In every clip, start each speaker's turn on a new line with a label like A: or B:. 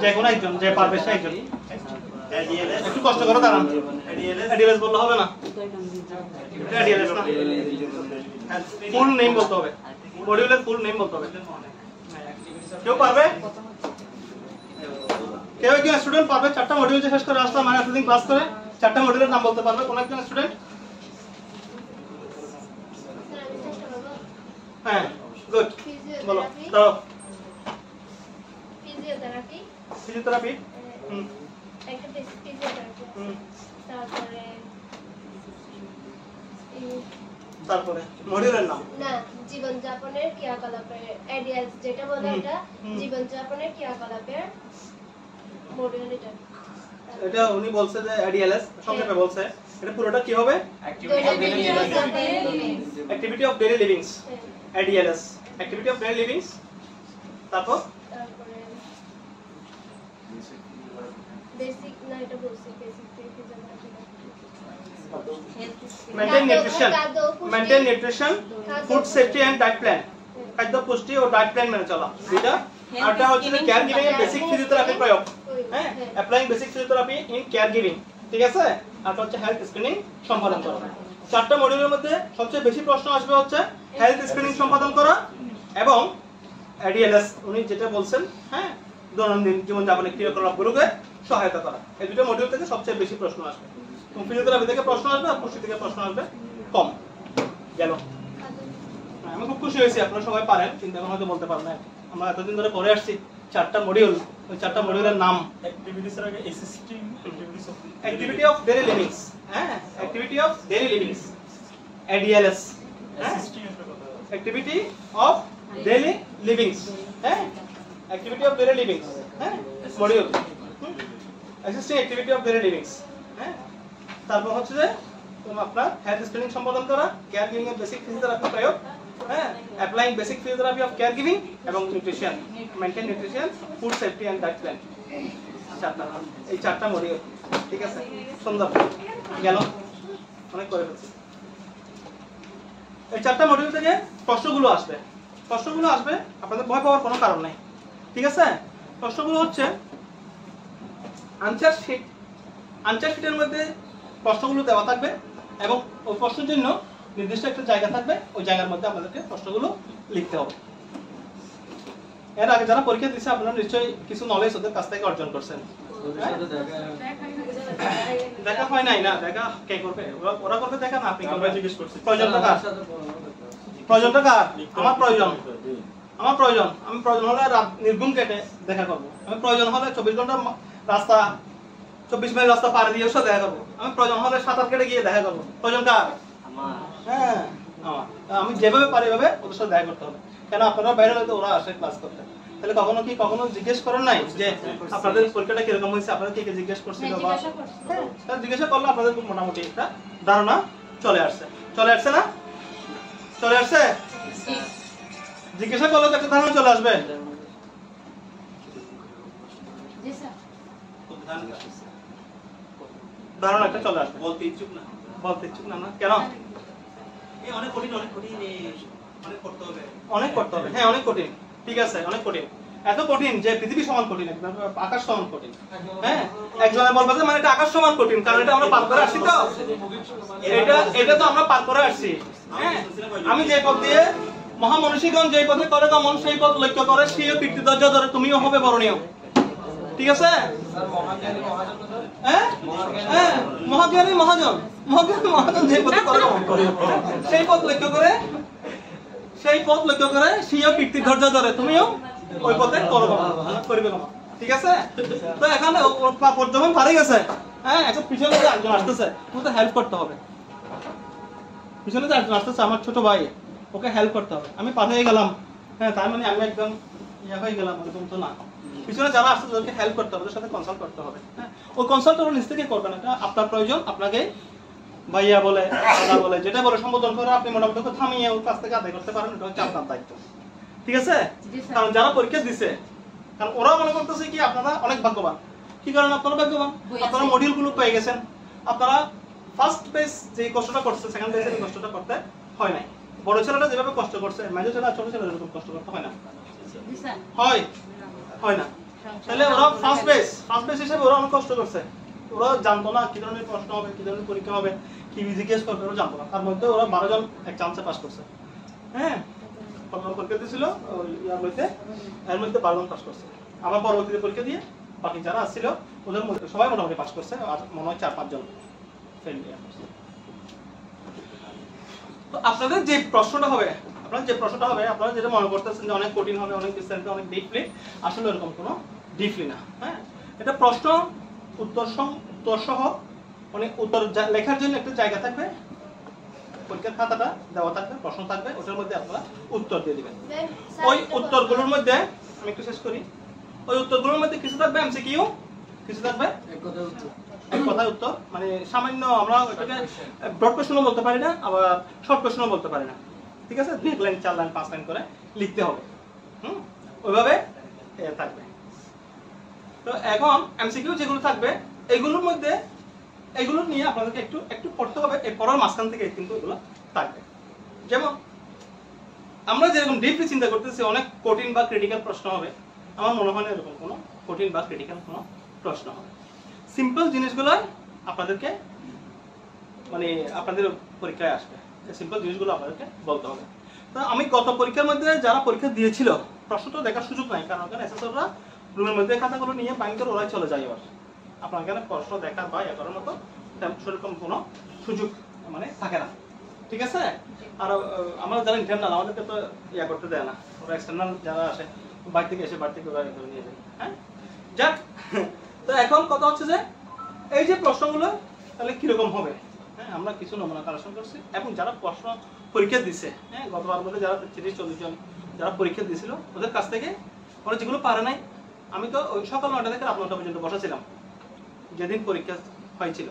A: যে কোনো একজন যে পারবে সে একজন একটু কষ্ট করে দাঁড়ান এডিএলএস বললে হবে না এডিএলএস না ফুল নেম বলতে হবে মডিউলের ফুল নেম বলতে হবে কেউ পারবে কেউ একজন স্টুডেন্ট পারবে চারটা মডিউল যে শেষ করে আসলাম মানে এতদিন ক্লাস করে চারটা মডিউলের নাম বলতে পারবে কোন একজন স্টুডেন্ট হ্যাঁ গুড বলো তো ফিজিওথেরাপি
B: একটা বেসিক ফিজিওথেরাপি
A: তারপরে মডিউলের নাম
B: না জীবনযাপনের ক্রিয়াকলাপের এডিএলএস যেটা বলে এটা জীবনযাপনের ক্রিয়াকলাপের মডিউল এটা
A: উনি বলছে যে এডিএলএস সংক্ষেপে বলছে এটা পুরোটা কি হবে activity of daily livings ADLS activity of daily livings তারপরে
B: বেসিক না এটা বলছি basic
A: maintain nutrition food safety and diet plan খাদ্য পুষ্টি ও ডায়েট প্ল্যান মেনে চলা এটা আরটা হচ্ছে কেয়ার গিভিং এর বেসিক ফিজিওথেরাপি প্রয়োগ হ্যাঁ applying basic physiotherapy in care giving ঠিক আছে আরটা হচ্ছে হেলথ স্ক্রিনিং সম্পাদন করা চারটা মডিউলের মধ্যে সবচেয়ে বেশি প্রশ্ন আসবে হচ্ছে হেলথ স্ক্রিনিং সম্পাদন করা এবং এডিএলএস উনি যেটা বলছেন হ্যাঁ দৈনন্দিন জীবনযাপনের ক্রিয়াকলাপগুলোকে সহায়তা করা এই দুটো মডিউল থেকে সবচেয়ে বেশি প্রশ্ন আসবে ফিজিওথেরাপি থেকে প্রশ্ন আসবে আর পুষ্টি থেকে প্রশ্ন আসবে কম গেল আমি খুব খুশি হয়েছি আপনারা সবাই পারেন কিন্তু এখন হয়তো বলতে পারবেন না আমরা এতদিন ধরে পড়ে আসছি চারটা মডিউল ওই চারটা মডিউলের নাম
C: অ্যাক্টিভিটিস এর আগে assisting
A: activity of daily livings হ্যাঁ activity of daily livings এডিএলএস
C: assisting এর কথা
A: অ্যাক্টিভিটি অফ ডেইলি লিভিংস হ্যাঁ অ্যাক্টিভিটি অফ ডেইলি লিভিংস হ্যাঁ module assisting activity of daily livings হ্যাঁ তারপর হচ্ছে যে আপনার হেলথ স্ক্রিনিং সম্পাদন করা কেয়ার গিভিং এর বেসিক ফিজিওথেরাপি প্রয়োগ হ্যাঁ applying basic physiotherapy of care giving এবং nutrition maintain nutrition food safety and diet plan এই চারটা মডিউল ঠিক আছে সুন্দর গেল অনেক করে ফেলছি এই চারটা মডিউল থেকে প্রশ্নগুলো আসবে আপনাদের ভয় পাওয়ার কোনো কারণ নাই ঠিক আছে প্রশ্নগুলো হচ্ছে আনসার শিটের মধ্যে প্রশ্নগুলো দেওয়া থাকবে এবং ওই প্রশ্নের জন্য নির্দিষ্ট একটা জায়গা থাকবে ওই জায়গার মধ্যে আপনাদেরকে প্রশ্নগুলো লিখতে হবে এর আগে যারা পরীক্ষা দিয়েছে আপনারা নিশ্চয়ই কিছু নলেজ ওদের কাছ থেকে অর্জন করছেন দেখা হয় নাই না দেখা কে করবে ওরা করবে দেখা না আপনি
C: আমরা জিজ্ঞেস করছি
A: প্রয়োজনটা কার আমার প্রয়োজন আমি প্রয়োজন হলে রাত নির্ঘুম কেটে দেখা করবো আমি প্রয়োজন হলে 24 ঘন্টা রাস্তা 24 মাইল রাস্তা পার দিয়ে দেখা করবো আমি প্রয়োজন হলে সাঁতার কেটে গিয়ে দেখা করবো প্রয়োজন কার হ্যাঁ আমার আমি যেভাবে পারি ভাবে ওদের সাথে দেখা করতে হবে কেন আপনারা বাইরে হয়তো ওরা আসে ক্লাস করতে তাহলে কখনো জিজ্ঞেস করেন নাই যে আপনাদের পরীক্ষাটা কিরকম হয়েছে আপনারা কে জিজ্ঞেস করছিল বা হ্যাঁ জিজ্ঞাসা করলে আপনাদের মোটামুটি একটা ধারণা চলে আসছে না চলে আসছে জিজ্ঞাসা করলে তো একটা ধারণা চলে আসবে ধারণা একটা চলে আসবে বলতে ইচ্ছুক না না কেন
C: অনেক কঠিন অনেক করতে হবে
A: হ্যাঁ অনেক কঠিন ঠিক আছে অনেক কঠিন এত কঠিন যে পৃথিবী সমান কঠিন আকাশ সমান কঠিন হ্যাঁ একজনে বলবে যে মানে এটা আকাশ সমান কঠিন কারণ এটা আমরা পার করে আসছি তো এটা তো আমরা পার করে আসছি হ্যাঁ আমি যে পথ দিয়ে মহামনীষীগণ যে পথে করে গমন সেই পথ লক্ষ্য করে সেই কীর্তিধ্বজ ধরে তুমিও হবে বরণীয় ঠিক আছে হ্যাঁ মহাজ্ঞানী মহাজন যে পথে করে গমন করে সেই পথ লক্ষ্য করে সিও কীর্তি ধৈর্য ধরে তুমিও ওই পথে করবে ঠিক আছে তো এখানে যখন পারে গেছে হ্যাঁ এখন পিছনে যে একজন আসতেছে তোমাকে হেল্প করতে হবে পিছনে যে একজন আসতেছে আমার ছোট ভাই ওকে হেল্প করতে হবে আমি পার হয়ে গেলাম হ্যাঁ তার মানে আমি একদম ইয়া হয়ে গেলাম এরকম তো না পিছনে যারা আসছে তাদেরকে হেল্প করতে হবে ওদের সাথে কনসাল্ট করতে হবে হ্যাঁ ওই কনসাল্ট ওরা নিজ থেকে করবেন এটা আপনার প্রয়োজন আপনাকে ভাইয়া বলে দাদা বলে যেটা বলে সম্বোধন করে আপনি মোটামুটি থামিয়ে ওর কাছ থেকে আদায় করতে পারেন এটা হচ্ছে আপনার দায়িত্ব ঠিক আছে কারণ যারা পরীক্ষা দিছে কারণ ওরা মনে করতেছে কি আপনারা অনেক ভাগ্যবান কি কারণ আপনারা ভাগ্যবান আপনারা মডিউলগুলো পেয়ে গেছেন আপনারা ফার্স্ট পেজ যে কষ্টটা করছে সেকেন্ড পেজে এই কষ্টটা করতে হয় নাই বড় ছেলেটা যেভাবে কষ্ট করছে মেজো ছেলে ছোট ছেলে এরকম কষ্ট করতে হয় না হয় না তাহলে ওরা ফার্স্ট বেস হিসেবে ওরা অনেক কষ্ট করছে। ওরা জানতো না কি ধরনের প্রশ্ন হবে, কি ধরনের পরীক্ষা হবে, কি জিজ্ঞেস করবে, ওরা জানতো না। তার মধ্যে ওরা 12 জন এক চান্সে পাস করছে। হ্যাঁ, প্রথম পরীক্ষা দিয়েছিল ইয়ার মধ্যে, এর মধ্যে 12 জন পাস করছে। আবার পরবর্তীতে পরীক্ষা দিয়ে বাকি যারা আসছিল ওদের মধ্যে সবাই মোটামুটি পাস করছে, আর মনে হয় 4-5 জন ফেল করছে। তো আপনাদের যে প্রশ্নটা হবে, আপনারা যেটা মনে করতেছেন যে অনেক কঠিন হবে, অনেক বিস্তারিত, অনেক ডিপলি, আসলে এরকম কোনো ডিপলি না। হ্যাঁ, এটা প্রশ্ন উত্তর সহ মানে উত্তর লেখার জন্য একটা জায়গা থাকবে, পরীক্ষার খাতাটা দেওয়া থাকবে, প্রশ্ন থাকবে, ওটার মধ্যে আপনারা উত্তর দিয়ে দিবেন। ওই উত্তরগুলোর মধ্যে আমি একটু শেষ করি, ওই উত্তরগুলোর মধ্যে কিছু থাকবে এমসিকিউ, কিছু থাকবে এক কথায় উত্তর, মানে সামান্য আমরা এটাকে ব্রড কোশ্চেনও বলতে পারি না, আবার শর্ট কোশ্চেনও বলতে পারি না। ঠিক আছে, 2 লাইন 4 লাইন 5 লাইন করে লিখতে হবে। ওইভাবে থাকবে। তো এখন এমসিকিউ যেগুলো থাকবে এগুলোর মধ্যে এগুলো নিয়ে আপনাদেরকে একটু পড়তে হবে, এই পড়ার মাঝখান থেকে কিন্তু এগুলো থাকবে। যেমন আমরা যেরকম ডিপলি চিন্তা করতেছি অনেক কঠিন বা ক্রিটিক্যাল প্রশ্ন হবে, আমার মনে হয় না এরকম কোনো কঠিন বা ক্রিটিক্যাল কোনো প্রশ্ন হবে। সিম্পল জিনিসগুলো আপনাদেরকে মানে আপনাদের পরীক্ষায় আসবে, সিম্পল জিনিসগুলো আপনাদেরকে বলতে হবে। তো আমি গত পরীক্ষার মধ্যে যারা পরীক্ষা দিয়েছিল প্রশ্ন তো দেখার সুযোগ নাই, কারণ ওখানে এসএসআররা রুমের মধ্যে খাতাগুলো নিয়ে বাইন্ড করে ওরাই চলে যায়। এবার আপনার এখানে প্রশ্ন দেখার বা করার মতো সেরকম কোনো সুযোগ মানে থাকে না। ঠিক আছে, আর আমরা যারা ইন্টারনাল আমাদেরকে তো করতে দেয় না, ওরা এক্সটার্নাল যারা আসে বাইরে থেকে এসে বাড়ি থেকে ওরা নিয়ে যায়। হ্যাঁ, যাক, তো এখন কথা হচ্ছে যে এই যে প্রশ্নগুলো তাহলে কিরকম হবে। হ্যাঁ, আমরা কিছু নমুনা কালেকশন করছি এবং যারা প্রশ্ন পরীক্ষা দিছে, হ্যাঁ, গতবার মধ্যে যারা 30-40 জন যারা পরীক্ষা দিয়েছিল ওদের কাছ থেকে ওরা যেগুলো পারে নাই, আমি তো ওই সকাল 9টা থেকে রাত 9টা পর্যন্ত বসাছিলাম যেদিন পরীক্ষা হয়েছিল।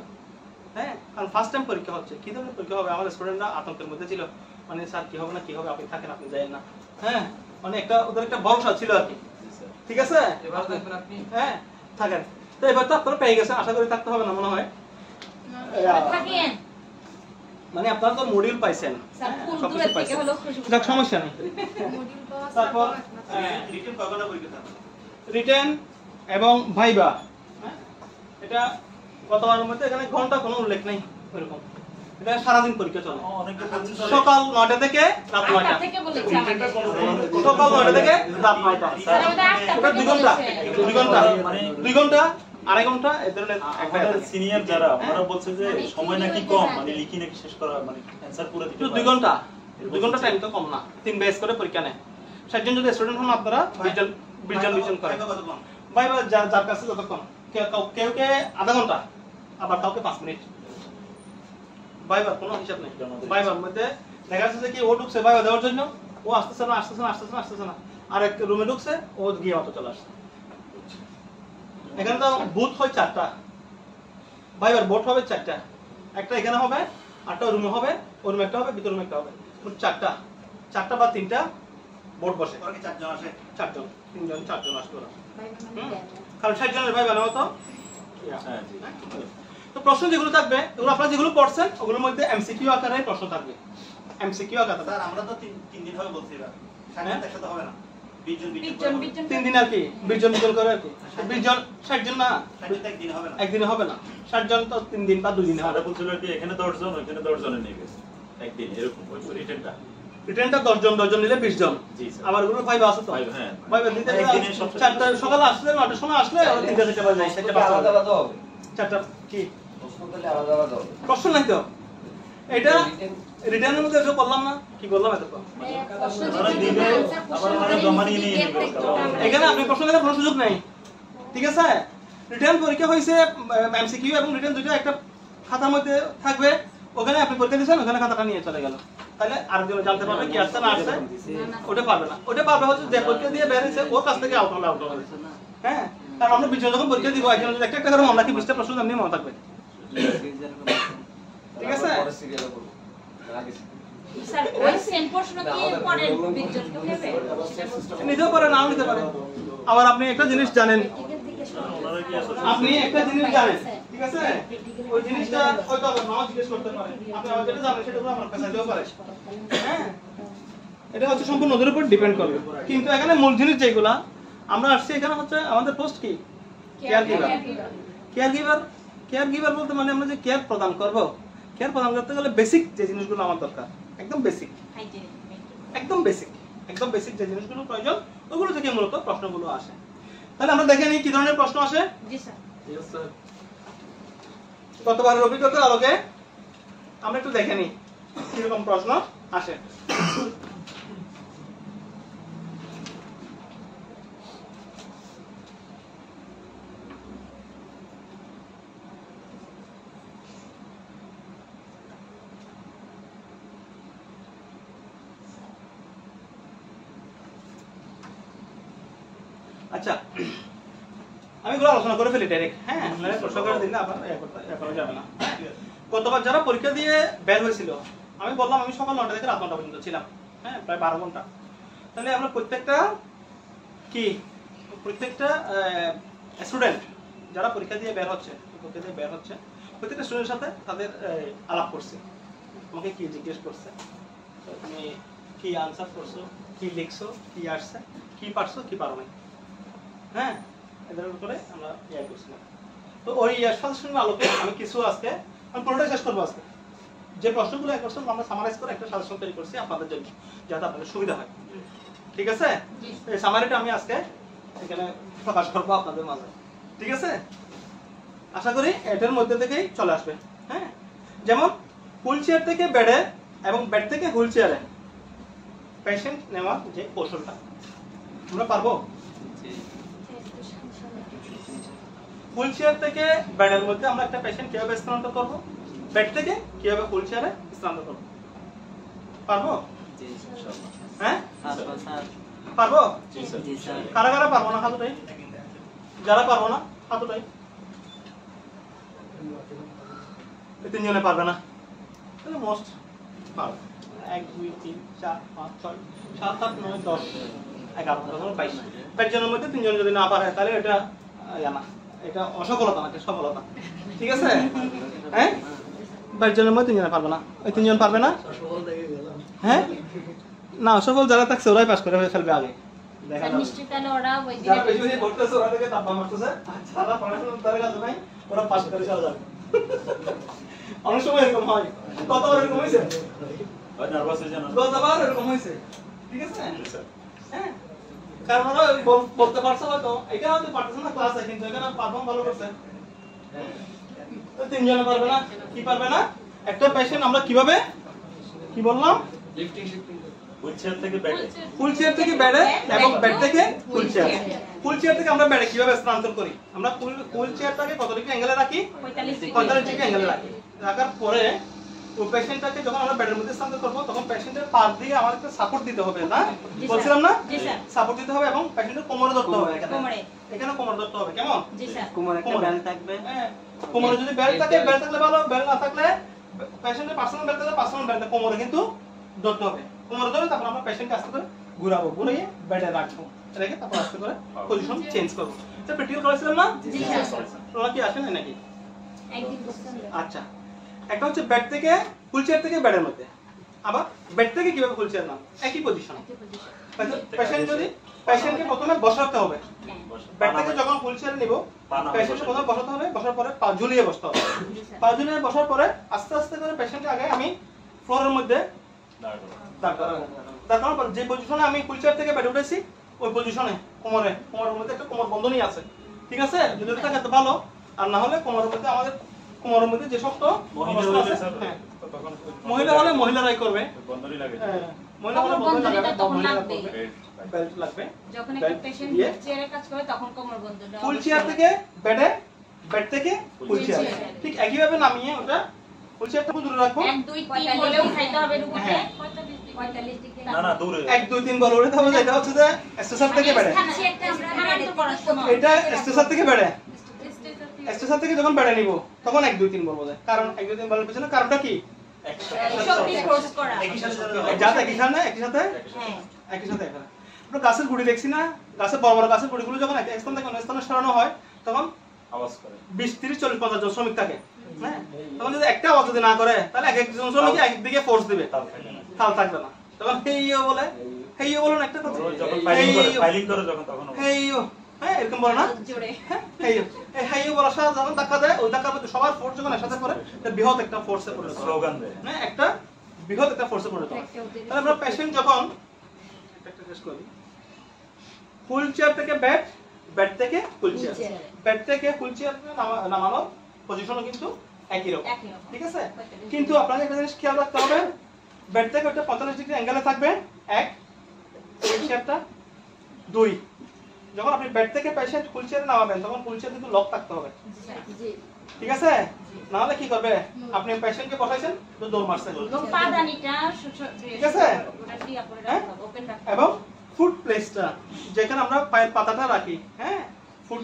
A: হ্যাঁ, কারণ ফার্স্ট টাইম পরীক্ষা হচ্ছে, কি ধরনের পরীক্ষা হবে আমাদের স্টুডেন্টরা আতঙ্কের মধ্যে ছিল, মানে স্যার কি হবে না কি হবে, আপনি থাকেন আপনি যাবেন না। হ্যাঁ, মানে ওদের একটা ভরসা ছিল আর কি। ঠিক আছে, হ্যাঁ থাকেন। তো এবার তো আপনারা পেয়ে গেছেন, আশা করি থাকতে হবে না মনে হয়। মানে আপনারা তো মডিউল পাইছেন, সবকিছু পাইছেন, সমস্যা নেই। তারপর রিটেন এবং ভাইবা, এটা গতবারের মধ্যে এখানে ঘন্টা কোনো উল্লেখ নেই এরকম, এটা সারাদিন পরীক্ষা চলে, সকাল 9টা থেকে রাত 9টা, সকাল 9টা থেকে রাত 9টা, ওটা 2 ঘন্টা 2 ঘন্টা 2.5 ঘন্টা এই ধরনের।
C: আমাদের সিনিয়র যারা ওরা বলছে যে সময় নাকি কম, মানে লিখি নাকি শেষ করা মানে অ্যানসার পুরো দিতে
A: 2 ঘন্টা টাইম তো কম না, 3 বেস করে পরীক্ষা নেয়। 60 জন যদি স্টুডেন্ট হন আপনারা 20 জন করেন ভাই, যার কাছে যতক্ষণ, কেউ আধা ঘন্টা, আবার কাউকে 5 মিনিট। ভাইবার কোনো হিসাব নেই, ভাইবার মধ্যে দেখা যাচ্ছে যে কি ও ঢুকছে ভাইবা দেওয়ার জন্য, ও আসতেছে না, আর এক রুমে ঢুকছে, ও গিয়ে মাত্র চলে আসছে। এখানে তো বুথ হয় 4টা, ভাইবার বোর্ড হবে 4টা, একটা এখানে হবে, আরটা রুমে হবে, ওই রুমে একটা হবে, ভিতর রুমে একটা হবে, 4টা বা 3টা বোর্ড বসে। 4 জন আসে, 4 জন আসবে ওরা, কারণ 60 জনের ভাইবা নেওয়া তো। তো প্রশ্ন যেগুলো থাকবে এগুলো আপনারা যেগুলো পড়ছেন ওগুলোর মধ্যে এমসিকিউ আকারে প্রশ্ন থাকবে, এমসিকিউ আকারে। স্যার আমরা তো 3 দিন হবে বলছি, এবার 60 জন একসাথে হবে না, 20 জন 3 দিন আর কি, 20 জন করে আর কি, 20 জন 60 জন না, 60 জন একদিনে হবে না, 60 জন তো 3 দিন বা 2 দিনে হবে।
C: বলছিল কি এখানে 10 জন ওখানে 10 জনের নেবে একদিন, এরকম ওই রিটেনটা 10 জন নিলে 20 জন। জি স্যার, আবার গুলো ভাইবা আছে তো, হ্যাঁ ভাইবা দিতে চারটা সকালে আসলে 9টার সময় আসলে 3টা বাজে যায়, 4টা আলাদা হবে, 4টা কি প্রশ্ন করলে আলাদা হবে, প্রশ্ন নাই তো। এটা রিটার্নের মধ্যে এসে বললাম না, কি বললাম এত তো, এখানে আপনি প্রশ্ন দেওয়ার কোনো সুযোগ নাই। ঠিক আছে, রিটার্ন পরীক্ষা হয়েছে এমসিকিউ এবং রিটার্ন দুটো একটা খাতার মধ্যে থাকবে, ওখানে আপনি পরীক্ষা দিয়েছেন, ওখানে খাতাটা নিয়ে চলে গেল, তাহলে আরেকজন জানতে পারবে কি আসছে না আসছে, ওটা পারবে না। ওটা পারবে হচ্ছে যে পরীক্ষা দিয়ে বের হয়েছে ওর কাছ থেকে আউট হলে। হ্যাঁ, কারণ আমরা 20 জন যখন পরীক্ষা দিব, একজন যদি একটা করে আমরা কি 20টা প্রশ্ন এমনি মনে থাকবে। ঠিক আছে,
D: স্যার ওই সেম প্রশ্ন কি পড়েন 20 জনকে নেবে,
A: নিতেও পারে নাও নিতে পারে। আবার আপনি একটা জিনিস জানেন, ঠিক আছে, ওই জিনিসটা হয়তো আবার নাও জিজ্ঞেস করতে পারে, আপনি আবার যেটা জানেন সেটা আপনার কাছে দিতেও পারে। হ্যাঁ, এটা হচ্ছে সম্পূর্ণ ওদের উপর ডিপেন্ড করবে। কিন্তু এখানে মূল জিনিস যেগুলা
C: আমরা আসছি এখানে হচ্ছে আমাদের পোস্ট কি কেয়ার গিভার বলতে মানে আমরা যে কেয়ার প্রদান করব, কেয়ার প্রদান করতে গেলে বেসিক যে জিনিসগুলো আমার দরকার, একদম বেসিক যে জিনিসগুলো প্রয়োজন, ওগুলো থেকে মূলত প্রশ্নগুলো আসে। তাহলে আমরা দেখে নিই কি ধরনের প্রশ্ন আসে।
D: জি স্যার।
C: গতবারের অভিজ্ঞতার আলোকে আমরা একটু দেখে নিই কিরকম প্রশ্ন আসে। আচ্ছা, আমি এগুলো আলোচনা করে ফেলি ডাইরেক্ট। হ্যাঁ, মানে প্রশ্ন করে দিলে আবার করা যাবে না। গতবার যারা পরীক্ষা দিয়ে বের হয়েছিল, আমি বললাম আমি সকাল 9টা থেকে রাত 9টা পর্যন্ত ছিলাম। হ্যাঁ, প্রায় 12 ঘন্টা। তাহলে আমরা প্রত্যেকটা স্টুডেন্ট যারা পরীক্ষা দিয়ে বের হচ্ছে, প্রত্যেকটা স্টুডেন্টের সাথে তাদের আলাপ করছে। আমাকে কি জিজ্ঞেস করছে, তুমি কি আনসার করছো, কি লিখছো, কি আসছে, কি পারছো, কি পারো নাই। হ্যাঁ, এদের উপরে আমরা ইয়ে করছিলাম। তো ওই সাজেশনের আলোকে আমি কিছু আজকে আমি পুরোটাই শেষ করবো। আজকে যে প্রশ্নগুলো এক করছিলাম আমরা সামারাইজ করে একটা সাজেশন তৈরি করছি আপনাদের জন্য, যাতে আপনাদের সুবিধা হয়। ঠিক আছে, এই সামারিটা আমি আজকে এখানে প্রকাশ করবো আপনাদের মাঝে। ঠিক আছে, আশা করি এটার মধ্যে থেকেই চলে আসবে। হ্যাঁ, যেমন হুইল চেয়ার থেকে বেডে এবং বেড থেকে হুইল চেয়ারে পেশেন্ট নেওয়ার যে কৌশলটা আমরা পারবো। হুইল চেয়ার থেকে বেডের মধ্যে আমরা একটা পেশেন্ট কিভাবে স্থানান্তর করব, বেড থেকে কিভাবে হুইল চেয়ারে স্থানান্তর করব, পারবো? হ্যাঁ, পারবো। কারা কারা পারবো না হাত উঠাই, যারা পারবো না হাত উঠাই। তিনজনে পারবে না, তাহলে মোস্ট পারবে 1 2 3 4 5 6 7 8 9 10 11 12 22 22 জনের মধ্যে তিনজন যদি না পারে তাহলে এটা না, এটা অসফলতা না, এটা সফলতা। ঠিক আছে, হ্যাঁ, 22 জনের মধ্যে তিনজন পারবে না, ওই তিনজন পারবে না। হ্যাঁ, না, অসফল যারা থাকছে ওরাই পাস করে ফেলবে আগে। দেখা যাবে
D: নিশ্চয়ই তাহলে ওরা ওই
C: যারা বেশি বেশি পড়তেছে ওরা থেকে তাপ মারতেছে, যারা পড়াশোনার তার কাছে নাই ওরা পাস করে চলে যাবে। অনেক সময় এরকম হয়, কতবার এরকম হয়েছে,
A: নার্ভাস হয়ে যান,
C: গতবার এরকম হয়েছে। ঠিক আছে, হ্যাঁ, কারণ ওরা বলতে পারছে হয়তো এটা হয়তো পারতেছে না ক্লাসে, কিন্তু এখানে পারফর্ম ভালো করছে। তিনজনে পারবে না, কি পারবে না? একটা পেশেন্ট আমরা কিভাবে কি বললাম,
A: লিফটিং শিফটিং হুইল চেয়ার থেকে বেডে,
C: হুইল চেয়ার থেকে বেডে এবং বেড থেকে হুইল চেয়ার। হুইল চেয়ার থেকে আমরা বেডে কিভাবে স্থানান্তর করি, আমরা হুইল চেয়ারটাকে কত ডিগ্রি অ্যাঙ্গেলে রাখি, 45 ডিগ্রি অ্যাঙ্গেলে রাখি। রাখার পরে ওই পেশেন্টটাকে যখন আমরা বেডের মধ্যে স্থানান্তর করব তখন পেশেন্টের পাশ দিয়ে আমাদের একটা সাপোর্ট দিতে হবে, না বলছিলাম না? সাপোর্ট দিতে হবে এবং পেশেন্টের কোমরে ধরতে হবে। এখানে কোমরে ধরতে হবে, কেমন?
D: জি স্যার।
C: কোমরে একটা বেল্ট থাকবে। হ্যাঁ, কোমরে যদি বেল্ট থাকে, বেল্ট থাকলে ভালো, বেল্ট না থাকলে পেশেন্টের পার্সোনাল বেল্ট থাকলে পার্সোনাল বেল্ট কোমরে কিন্তু ধরতে হবে। কোমরে ধরে তারপর আমরা পেশেন্টকে আস্তে করে ঘুরাবো, ঘুরিয়ে বেডে রাখবো, রেখে তারপর আস্তে করে পজিশন চেঞ্জ করবো। এটা প্র্যাকটিক্যাল করেছিলাম না?
D: জি স্যার।
C: তোমরা কি আসেন নাকি?
D: একদিন বুঝছেন।
C: আচ্ছা, একটা হচ্ছে বেড থেকে হুইল চেয়ার থেকে বেডের মধ্যে, আবার বেড থেকে কিভাবে হুইল চেয়ার নাম, একই পজিশন। পেশেন্ট যদি পেশেন্টকে প্রথমে বসাতে হবে, বেড থেকে যখন হুইল চেয়ার নিব পেশেন্টকে প্রথমে বসাতে হবে, বসার পরে পা ঝুলিয়ে বসতে হবে। পা ঝুলিয়ে বসার পরে আস্তে আস্তে করে পেশেন্টকে আগে আমি ফ্লোরের মধ্যে দাঁড় করাবো। দাঁড় করানোর পর যে পজিশনে আমি হুইল চেয়ার থেকে বেডে উঠেছি ওই পজিশনে কোমরের মধ্যে একটা কোমর বন্ধনী আছে। ঠিক আছে, যদি থাকে তো ভালো, আর না হলে কোমরের মধ্যে আমাদের কোমরের মধ্যে যে শক্ত অবস্থা আছে, হ্যাঁ, মহিলা হলে মহিলারাই করবে,
A: বন্ধনী লাগে,
C: মহিলা হলে বন্ধনী লাগাবে,
D: তখন লাগবে,
C: বেল্ট লাগবে।
D: যখন একটা পেশেন্ট চেয়ারে কাজ করে তখন কোমর বন্ধনীটা
C: হুইল চেয়ার থেকে বেডে, বেড থেকে হুইল চেয়ার, ঠিক একই ভাবে নামিয়ে ওটা হুইল চেয়ারটা দূরে রাখবো।
D: 1 2 3 বলে উঠাইতে হবে এর উপরে, 45 ডিগ্রি
A: না না দূরে
C: 1 2 3 বলে উঠাতে হবে। এটা হচ্ছে যে স্টেশন থেকে বেডে, এটা স্টেশন থেকে বেডে, স্টেশন থেকে যখন বেডে নিব তখন 1 2 3 বলবো, কারণ 1 2 3 বলার পিছনে কারণটা কি,
D: শক্তি ক্রস করা,
C: একই সাথে একই সাথে
D: হ্যাঁ
C: একই সাথে। এখানে আমরা গাছের গুড়ি দেখছি না, গাছের বড় বড় গাছের গুড়িগুলো যখন এক স্থান থেকে অন্য স্থানে সরানো হয় তখন
A: আওয়াজ করে
C: 20 30 40 50 জন শ্রমিক থাকে। হ্যাঁ, তখন যদি একটা আওয়াজ যদি না করে তাহলে এক একজন শ্রমিক এক দিকে ফোর্স দিবে, তাল থাকবে না। তখন এই বলে
A: হেইও বলুন একটা কথা
E: যখন ফাইলিং করে যখন তখন
A: হেইও হ্যাঁ এরকম বলে না
D: জোরে
A: হ্যাঁ হেইও এই হেইও বলার সাথে যখন ধাক্কা দেয় ওই ধাক্কার মধ্যে সবার ফোর্স যখন একসাথে পড়ে এটা বৃহৎ একটা ফোর্সে পরিণত হয়
E: স্লোগান দেয়
A: হ্যাঁ একটা বৃহৎ একটা ফোর্সে পরিণত হয় তাহলে আমরা পেশেন্ট যখন একটা টেস্ট করি ফুল চেয়ার থেকে বেড বেড থেকে ফুল চেয়ার বেড থেকে ফুল চেয়ার নামানো পজিশনও কিন্তু একই রকম
D: একই রকম।
A: ঠিক আছে কিন্তু আপনাকে একটা জিনিস খেয়াল রাখতে হবে বেড থেকে ওটা 45 ডিগ্রি অ্যাঙ্গেলে থাকবে এক ফুল চেয়ারটা দুই যখন আপনি বেড থেকে পেশেন্ট ফুল চেয়ারে নামাবেন তখন ফুল চেয়ার কিন্তু লক থাকতে হবে ঠিক আছে না হলে কি করবে আপনি পেশেন্টকে বসাইছেন তো দৌড় মারছেন
D: এবং পাদানিটা
A: ঠিক আছে?
D: ওটা ক্লিয়ার করে
A: হ্যাঁ?
D: রাখতে হবে ওপেন রাখতে
A: এবং ফুট প্লেসটা যেখানে আমরা পায়ের পাতাটা রাখি হ্যাঁ ফুট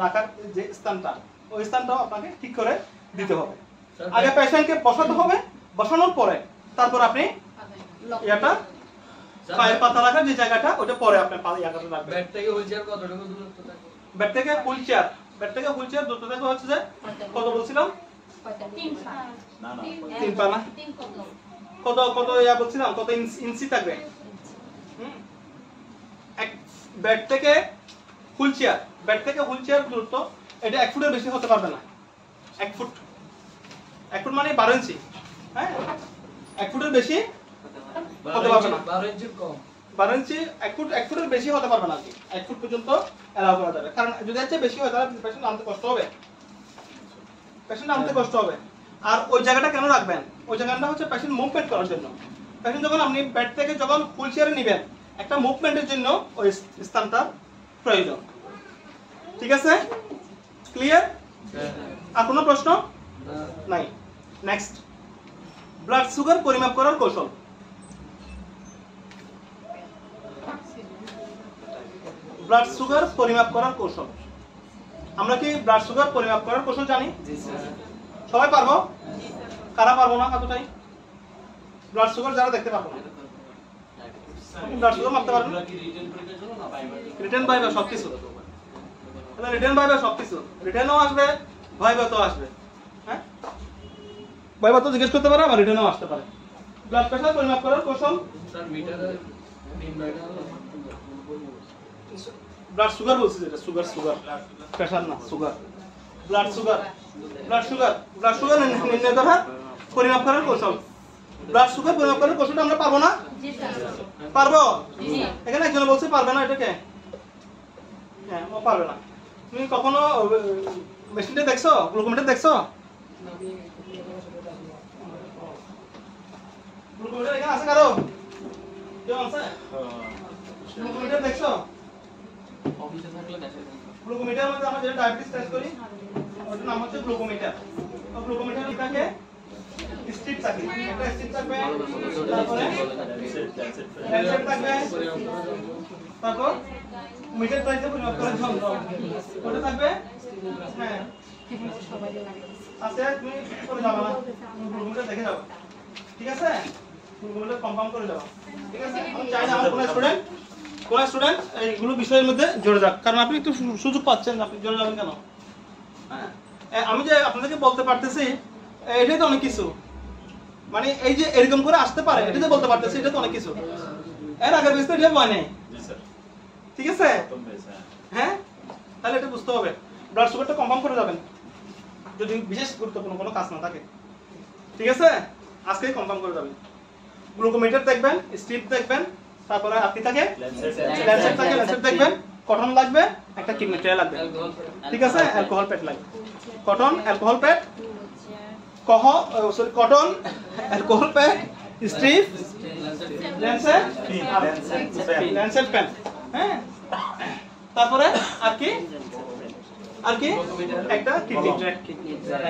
A: রাখার যে স্থানটা ওই স্থানটাও আপনাকে ঠিক করে দিতে হবে আগে পেশেন্টকে বসাতে হবে বসানোর পরে তারপর আপনি এটা পায়ের পাতা রাখার যে জায়গাটা ওটা পরে আপনি ইয়াটা রাখবেন
F: ব্যাট থেকে হুইল চেয়ার কতটুকু দূরত্ব থাকে?
A: বেড থেকে হুইল চেয়ার দূরত্ব থেকে হচ্ছে যে কত বলছিলাম
D: তিন পা
E: না না
A: 3 পা না
D: তিন কদম
A: কত কত ইয়া বলছিলাম কত ইঞ্চি থাকবে এক বেড থেকে হুইল চেয়ার দূরত্ব এটা 1 ফুটের বেশি হতে পারবে না 1 ফুট মানে 12 ইঞ্চি হ্যাঁ 1 ফুটের বেশি হতে পারবে না
F: 12 ইঞ্চির কম।
A: 12 ইঞ্চি 1 ফুটের বেশি হতে পারবে না আর কি 1 ফুট পর্যন্ত এলাও করা যাবে কারণ যদি এর চেয়ে বেশি হয় তাহলে পেশেন্ট নামতে কষ্ট হবে আর ওই জায়গাটা কেন রাখবেন ওই জায়গাটা হচ্ছে পেশেন্ট মুভমেন্ট করার জন্য পেশেন্ট যখন আপনি বেড থেকে যখন হুইল চেয়ারে নেবেন একটা মুভমেন্টের জন্য ওই স্থানটা প্রয়োজন ঠিক আছে ক্লিয়ার আর কোনো প্রশ্ন নাই নেক্সট ব্লাড সুগার পরিমাপ করার কৌশল ব্লাড সুগার পরিমাপ করার কৌশল আমরা কি ব্লাড সুগার পরিমাপ করার কৌশল জানি সবাই পারবো কারা পারবো না কতটাই ব্লাড সুগার যারা দেখতে পারবো না ব্লাড সুগার মাপতে পারবেন রিটেন ভাইবা সবকিছু তাহলে রিটেন ভাইবা সবকিছু রিটেনও আসবে ভাইবা তো আসবে হ্যাঁ ভাইবা তো জিজ্ঞেস করতে পারে আবার রিটেনও আসতে পারে ব্লাড প্রেসার পরিমাপ করার কৌশল
F: স্যার মিটারে নিম্নটা
A: ব্লাড সুগার বলছি যেটা সুগার প্রেসার না সুগার ব্লাড সুগার নির্ণয় করা পরিমাপ করার কৌশল ব্লাড সুগার পরিমাপ করার কৌশলটা আমরা পারবো না
D: জি স্যার
A: পারবো
D: জি
A: এখানে একজন বলছে পারবে না এটাকে হ্যাঁ ও পারবে না তুমি কখনো মেশিনটা দেখছো গ্লুকোমিটার দেখছো গ্লুকোমিটার এখানে আছে কারো কেউ আছে গ্লুকোমিটার দেখছো
F: অফিসে থাকলে দেখে
A: গ্লুকোমিটার মধ্যে আমরা যেটা ডায়াবেটিস টেস্ট করি ওটার নাম হচ্ছে গ্লুকোমিটার তো গ্লুকোমিটার এটাকে স্ট্রিপ থাকে একটা স্ট্রিপ থাকবে তারপরে ল্যান্সেট থাকবে তারপর মিটার প্রাইসে পরিমাপ করার যন্ত্র ওটা থাকবে হ্যাঁ আচ্ছা তুমি করে যাবে না গ্লুকোমিটার দেখে যাও ঠিক আছে গ্লুকোমিটার কনফার্ম করে যাও ঠিক আছে আমি চাই না আমার কোন স্টুডেন্ট এইগুলো বিষয়ের মধ্যে জড়ে যাক কারণ আপনি একটু সুযোগ পাচ্ছেন আপনি জড়ে যাবেন কেন হ্যাঁ আমি যে আপনাদেরকে বলতে পারতেছি এটাই তো অনেক কিছু মানে এই যে এরকম করে আসতে পারে এটা যে বলতে পারতেছি এটা তো অনেক কিছু এর আগের বেসতে এটা ভয় নেই
E: জি স্যার
A: ঠিক আছে
E: প্রথম বেস
A: হ্যাঁ তাহলে এটা বুঝতে হবে ব্লাড সুগারটা কনফার্ম করে যাবেন যদি বিশেষ গুরুত্বপূর্ণ কোনো কাজ না থাকে ঠিক আছে আজকেই কনফার্ম করে যাবেন গ্লুকোমিটার দেখবেন স্ট্রিপ দেখবেন তারপরে আপনি থাকে ল্যান্সেট দেখবেন কটন লাগবে একটা কিডনি ট্রে লাগবে ঠিক আছে অ্যালকোহল প্যাড লাগবে cotton alcohol pad cotton alcohol pad strip lancet pen হ্যাঁ তারপরে আর কি একটা কিডনি ট্রে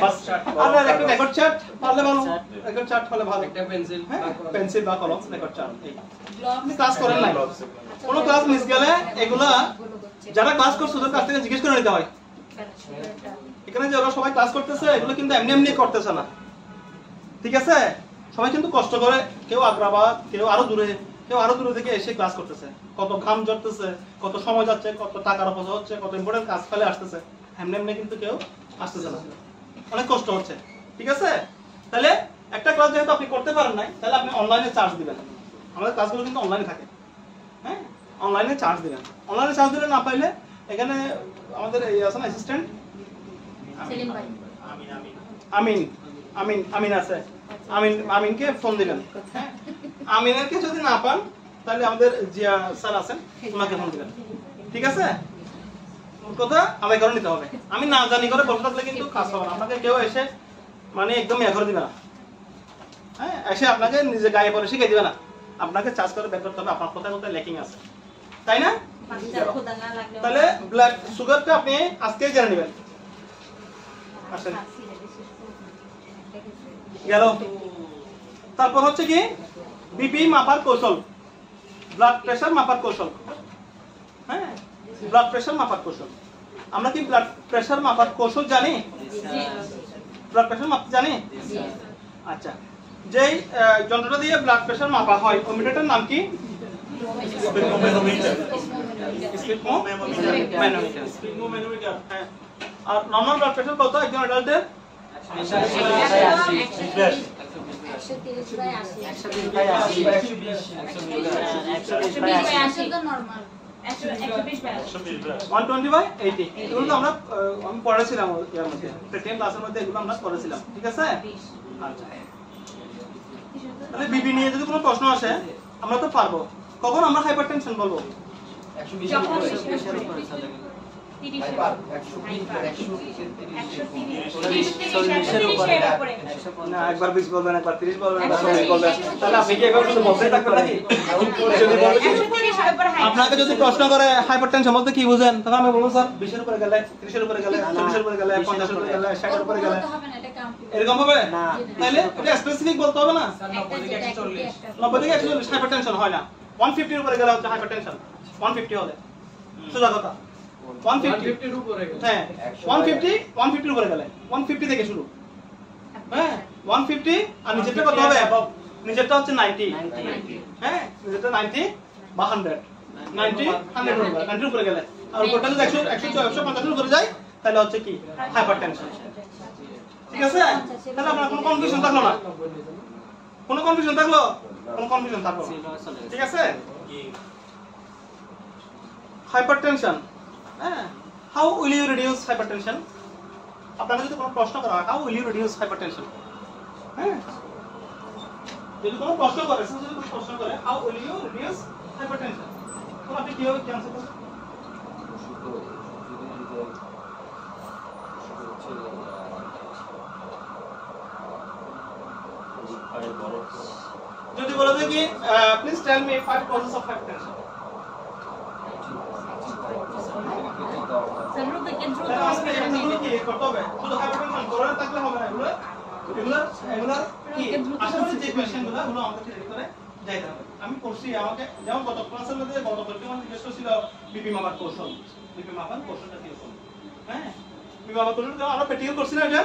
A: বাস আর একটা রেকর্ড চার্ট পারলে ভালো রেকর্ড চার্ট হলে ভালো
F: একটা পেন্সিল
A: হ্যাঁ পেন্সিল বা কলম রেকর্ড চার্ট এই
D: ব্লক
A: ক্লাস করেন নাই কোনো ক্লাস মিস গেলে এগুলা যারা ক্লাস করছে ওদের কাছ থেকে জিজ্ঞেস করে নিতে হয় এখানে যে ওরা সবাই ক্লাস করতেছে এগুলো কিন্তু এমনি করতেছে না ঠিক আছে সবাই কিন্তু কষ্ট করে কেউ আগ্রাবাদ কেউ আরো দূরে থেকে এসে ক্লাস করতেছে কত ঘাম ঝরতেছে কত সময় যাচ্ছে কত টাকার অপচয় হচ্ছে কত ইম্পর্টেন্ট কাজ ফেলে আসতেছে এমনি কিন্তু কেউ আসতেছে না অনেক কষ্ট হচ্ছে ঠিক আছে তাহলে একটা ক্লাস যেহেতু আপনি করতে পারেন নাই তাহলে আপনি অনলাইনে চার্জ দিবেন আমাদের ক্লাসগুলো কিন্তু অনলাইনে থাকে
C: হ্যাঁ অনলাইনে চার্জ দিবেন। অনলাইনে চার্জ দিলে না পাইলে এখানে আমাদের এই আছে না অ্যাসিস্ট্যান্ট
D: সেলিম ভাই
C: আমিন আছে, আমিনকে ফোন দিবেন। হ্যাঁ আমিনেরকে যদি না পান তাহলে আমাদের জিয়া স্যার আছেন, ওনাকে ফোন দিবেন। ঠিক আছে, কথা আদায় করে নিতে হবে। আমি না জানি করে বসে থাকলে কিন্তু কাজ হবে না। আপনাকে কেউ এসে মানে একদম ইয়ে করে দিবে না, হ্যাঁ এসে আপনাকে নিজে গায়ে পরে শিখিয়ে দিবে না। আপনাকে চার্জ করে বের করতে হবে আপনার কোথায় কোথায় লেকিং আছে, তাই না?
D: খোদা না লাগলে
C: তাহলে ব্লাড সুগারটা আপনি আজকেই জেনে নেবেন। আসেন গেল। তারপর হচ্ছে কি বিপি মাপার কৌশল, ব্লাড প্রেশার মাপার কৌশল। হ্যাঁ ব্লাড প্রেশার মাপার কৌশল। আমরা কি ব্লাড প্রেশার মাপার কৌশল জানি? ব্লাড প্রেশার মাপতে জানি? আচ্ছা, যেই যন্ত্রটা দিয়ে ব্লাড প্রেশার মাপা হয় ওই মিটারটার নাম কি? স্পিগমোমেনোমিটার। হ্যাঁ, আর নরমাল ব্লাড প্রেশার কত একজন অ্যাডাল্টের? 120/80 এগুলো তো আমরা আমি পড়েছিলাম এর মধ্যে 10 ক্লাসের মধ্যে এগুলো আমরা পড়েছিলাম। ঠিক আছে, আচ্ছা তাহলে বিপি নিয়ে যদি কোনো প্রশ্ন আসে আমরা তো পারবো। কখন আমরা হাইপারটেনশন বলবো? না একবার 20 বলবেন, একবার 30 বলবেন, একবার 40 বলবেন, তাহলে আপনি কি এবার শুধু বলতেই থাকবেন নাকি? আপনাকে যদি প্রশ্ন করে হাইপারটেনশন বলতে কি বুঝেন, তখন আমি বলবো স্যার 20 এর উপরে গেলে, 30 এর উপরে গেলে, 40 এর উপরে গেলে, 50 এর উপরে গেলে, 60 এর উপরে গেলে এরকম হবে না। তাহলে এটা স্পেসিফিক বলতে হবে না। 90 থেকে 140 হাইপারটেনশন হয় না। 150 এর উপরে গেলে হচ্ছে হাইপারটেনশন। 150 হলে সোজা কথা 150
F: এর উপরে গেলে
C: হ্যাঁ 150 এর উপরে গেলে 150 থেকে শুরু। হ্যাঁ 150 আর নিচেরটা কত হবে? নিচেরটা হচ্ছে 90। হ্যাঁ নিচেরটা 90 বা 100 90 100 এর উপরে 90 এর উপরে গেলে, আর উপরটা যদি 100 150 এর উপরে যায় তাহলে হচ্ছে কি হাইপারটেনশন। ঠিক আছে, তাহলে আপনার কোনো কনফিউশন থাকলো না? কোনো কনফিউশন থাকলো? কোনো কনফিউশন থাকলো? ঠিক আছে, হাইপারটেনশন। হ্যাঁ how will you reduce hypertension? আপনাকে যদি কোনো প্রশ্ন করা হয় how will you reduce hypertension, হ্যাঁ যদি কোনো প্রশ্ন করে how will you reduce hypertension, তো আপনি কিভাবে কি আনসার করবেন? যদি বলে দেয় কি please tell me 5 causes of hypertension, কি করতে হবে? শুধু হাইপারটেনশন করে থাকলে হবে না, এগুলো কি আসলে যে কোয়েশ্চেনগুলো ওগুলো আমাদের রেডি করে যাইতে হবে। আমি পড়ছি, আমাকে যেমন গত ক্লাসের মধ্যে গত পরীক্ষা মানে জিজ্ঞেস ছিল বিপি মাপার কৌশল, বিপি মাপার কৌশলটা কি হবে? হ্যাঁ বিপি মাপার কৌশল আমরা প্র্যাকটিক্যাল করছি না এটা?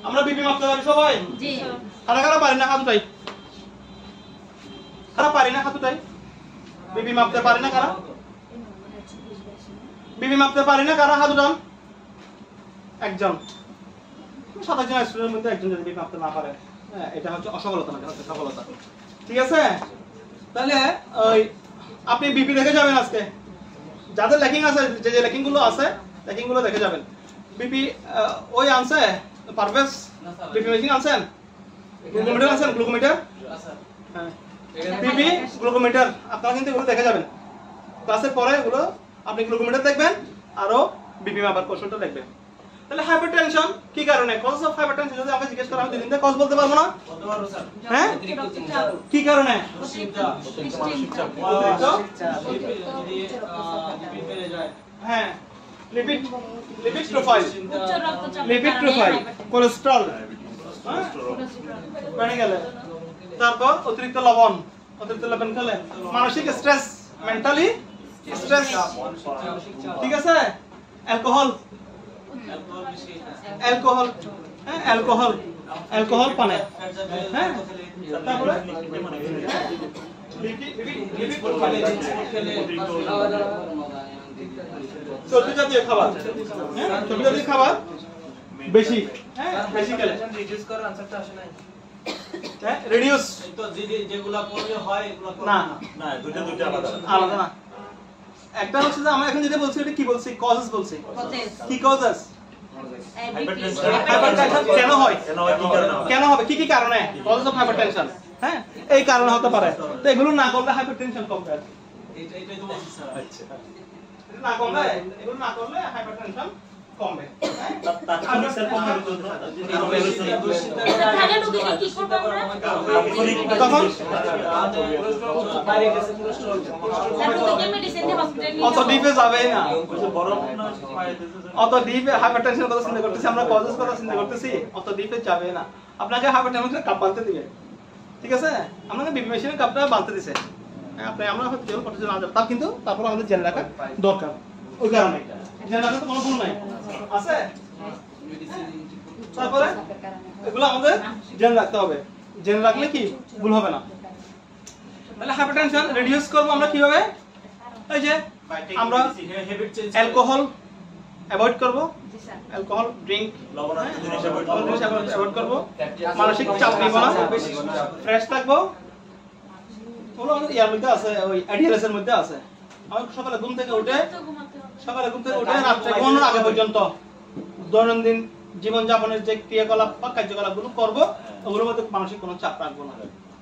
C: আমরা বিপি মাপতে পারি সবাই?
D: জি।
C: কারা কারা পারি না হাত উঠাই, কারা পারি না হাত উঠাই? বিপি মাপতে পারি না কারা? বিপি মাপতে পারি না কারা হাত উঠান? একজন। 27 জন স্টুডেন্টের মধ্যে একজন যদি বিপি মাপতে না পারে, হ্যাঁ এটা হচ্ছে অসফলতা না, এটা হচ্ছে সফলতা। ঠিক আছে, তাহলে ওই আপনি বিপি দেখে যাবেন আজকে, যাদের লেকিং আছে, যে লেকিং গুলো আছে লেকিং গুলো দেখে যাবেন। বিপি ওই আনছে পারভেজ, বিপি মেশিন আনছেন? গ্লুকোমিটার আনছেন? গ্লুকোমিটার, হ্যাঁ বিপি গ্লুকোমিটার আপনারা কিন্তু এগুলো দেখে যাবেন ক্লাসের পরে। এগুলো আপনি গ্লুকোমিটার দেখবেন আরো বিপি মাপার কৌশলটা দেখবেন। তাহলে হাইপারটেনশন কি কারণে? কজ অফ হাইপারটেনশন যদি আমাকে জিজ্ঞেস করা হয় দুদিন ধরে কজ বলতে পারবো না? হ্যাঁ কি কারণে? হ্যাঁ lipid profile, lipid profile, cholesterol বেড়ে গেলে, তারপর অতিরিক্ত লবণ খেলে, মানসিক স্ট্রেস, মেন্টালি স্ট্রেস। ঠিক আছে, অ্যালকোহল, হ্যাঁ অ্যালকোহল পানে, হ্যাঁ তারপরে চর্বি জাতীয় খাবার, হ্যাঁ চর্বি জাতীয় খাবার বেশি, হ্যাঁ বেশি খেলে।
F: রিডিউস করার আনসারটা আসে নাই।
A: হ্যাঁ রিডিউস
C: তো যেগুলা করলে হয় এগুলা
A: না
E: না দুটো আলাদা
A: আলাদা না একটা হচ্ছে যে আমরা এখন যেটা বলছি এটা কি বলছি কজেস বলছি
D: Causes.
A: কি কজেস
E: Hypertension.
A: হাইপারটেনশন কেন হয়
E: কেন হয় কি কারণে হয়
A: কেন হবে কি কি কারণে কজেস অফ হাইপারটেনশন হ্যাঁ এই কারণে হতে পারে তো এগুলো না করলে হাইপারটেনশন কমবে আর কি।
C: এটাই তো বলছি স্যার
E: আচ্ছা
A: এটা না করলে এগুলো না করলে হাইপারটেনশন কমবে হ্যাঁ
E: তাৎক্ষণিক সেল কমানোর জন্য
D: তাহলে রোগীকে কি করব আমরা
A: তখন
C: বাইরে গেছে পুরো
D: তাহলে রোগীকে মেডিসিন দিয়ে হসপিটালে নিয়ে
A: অত ডিপে যাবে না
E: বরফ না পায়ে দিতেছে
A: অত ডিপে হাইপারটেনশন কথা চিন্তা করতেছি আমরা কজেস কথা চিন্তা করতেছি অত ডিপে যাবে না আপনাকে হাইপারটেনশন কাপ বানতে দিবে ঠিক আছে আপনাকে বিপি মেশিনের কাপটা বানতে দিছে হ্যাঁ আপনি আমরা হয়তো কেউ করতে না যাবে তার কিন্তু তারপর আমাদের জেনে রাখা দরকার ওই কারণে জেনে রাখা তো কোনো ভুল নাই আছে তারপরে এগুলো আমাদের জেনে রাখতে হবে জেনে রাখলে কি ভুল হবে না তাহলে হাইপারটেনশন রিডিউস করব আমরা কিভাবে এই যে আমরা
C: হ্যাবিট চেঞ্জ
A: অ্যালকোহল অ্যাভয়েড করব
D: জি স্যার
A: অ্যালকোহল ড্রিঙ্ক
E: লবণাক্ত জিনিস
A: অ্যাভয়েড করব মানসিক চাপ নিব না ফ্রেশ থাকবো ওগুলো আমাদের ইয়ার মধ্যে আছে ওই আইডিয়ালএস এর মধ্যে আছে আমি সকালে ঘুম থেকে উঠে
D: তো ঘুমাতে হবে
A: সকালে ঘুম থেকে উঠে রাত্রে ঘুমানোর আগে পর্যন্ত দৈনন্দিন জীবনযাপনের যে ক্রিয়াকলাপ বা কার্যকলাপগুলো করব ওগুলোর মধ্যে মানসিক কোনো চাপ রাখবো না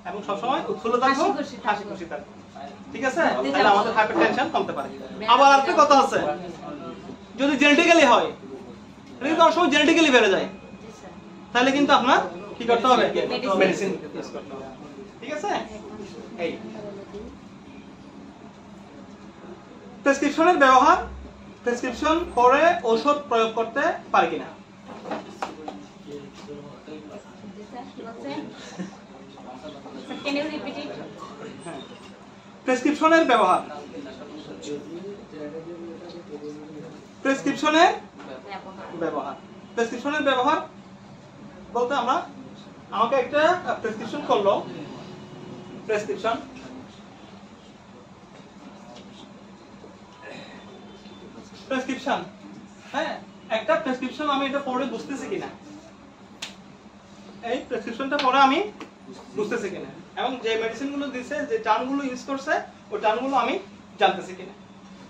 A: এবং সবসময় উৎফুল্ল থাকবো হাসি খুশি থাকবো ঠিক আছে তাহলে আমাদের হাইপারটেনশন কমতে পারে আবার একটা কথা আছে যদি জেনেটিক্যালি হয় এটা কিন্তু অনেক সময় জেনেটিক্যালি বেড়ে যায়
D: জি স্যার
A: তাহলে কিন্তু আপনার কি করতে হবে
D: Medicine.
A: মেডিসিন ইউজ করতে হবে ঠিক আছে এই প্রেসক্রিপশনের ব্যবহার প্রেসক্রিপশন পরে ওষুধ প্রয়োগ করতে পারি কিনা
D: জি স্যার কি বলছেন sir can you repeat it
A: হ্যাঁ প্রেসক্রিপশনের ব্যবহার প্রেসক্রিপশনের ব্যবহার প্রেসক্রিপশনের ব্যবহার বলতে আমরা আমাকে একটা প্রেসক্রিপশন করলো প্রেসক্রিপশন প্রেসক্রিপশন হ্যাঁ একটা প্রেসক্রিপশন আমি এটা পড়ে বুঝতেছি কিনা এই প্রেসক্রিপশনটা পড়ে আমি বুঝতেছি কিনা এবং যে মেডিসিনগুলো দিয়েছে যে টার্মগুলো ইউজ করছে ওই টার্মগুলো আমি জানতেছি কিনা